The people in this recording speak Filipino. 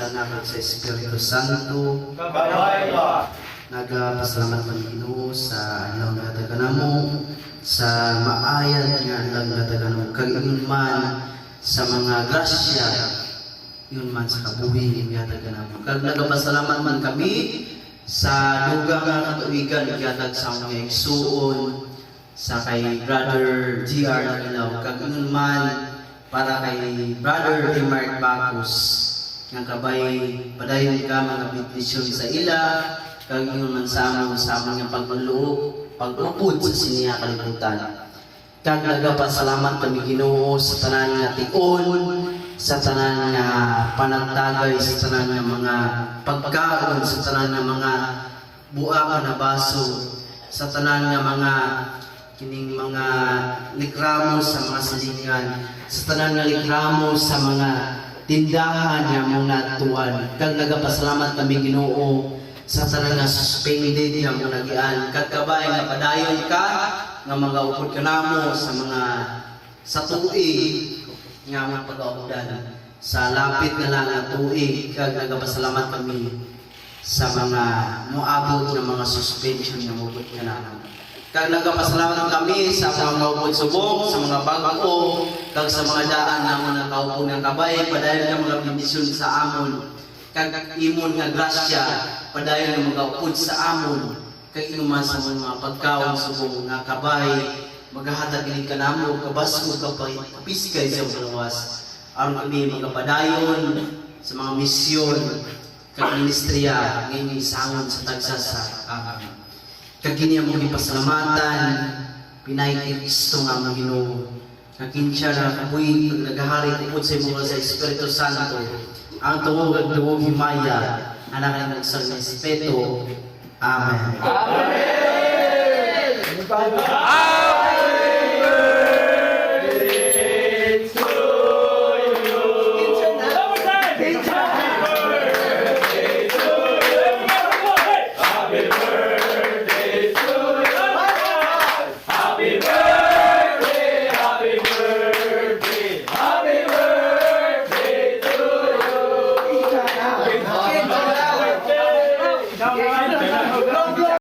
sa Anak at sa Espiritu Santo. Kabay ka. Nagapasalamat man Ginoo sa adlaw nga taganamo, sa maayad nga adlaw nga taganamo, kag ingon man sa mga grasya, yun man sa kabuhi nga taganamo. Kag nagapasalamat man kami sa dugang nga katuigan igatag sa mga igsuon, sa kay Brother GR Ilaw, kag ingon man para kay Brother Mark Bacus, nga kabay padayon ka mga benedisyon sa ila, kag ingon man sa among nga pagpanloob, pag-upod sa siniya kalibutan. Kag nagapasalamat kami Ginoo sa tanan nga tion, sa tanan nga panagtagay, sa tanan nga mga pagkaon, sa tanan nga mga buak na baso, sa tanan nga mga kining mga likramo sa mga silingan, sa tanan nga likramo sa mga tindahan nga mga tuwan. Kag nagapasalamat kami Ginoo sa tanan nga suspended nga mga nagian, kag kabay nga padayon ka nga mga upod kanamo sa mga sa tuig nga mga pag-audan sa lapit na lang nga tuig. Kag nagapasalamat kami sa mga moabot nga mga suspension nga upod kanamo. Kag nagapasalamat kami sa mga upod subok, sa mga bago, kag sa mga daan na mga kaupo ng kabay, padayon nga mga bendisyon sa amon, kag imon nga grasya, padayon nga mga upod sa amon, kag inuman sa mga pagkaon subok nga kabay, maghahatag gid kanamo kabas mo kapay kapiskay sa lawas, aron kami magapadayon sa mga misyon kag ministriya ngayong isangon sa tagsa sa amin. Kag kini among gipasalamatan pinay Kristo nga among Ginoo, kag kinsa na kabuhi naghahari tungod sa imong sa Espiritu Santo, ang tuog ug tuog himaya anak ng sa Espiritu. Amen. Amen.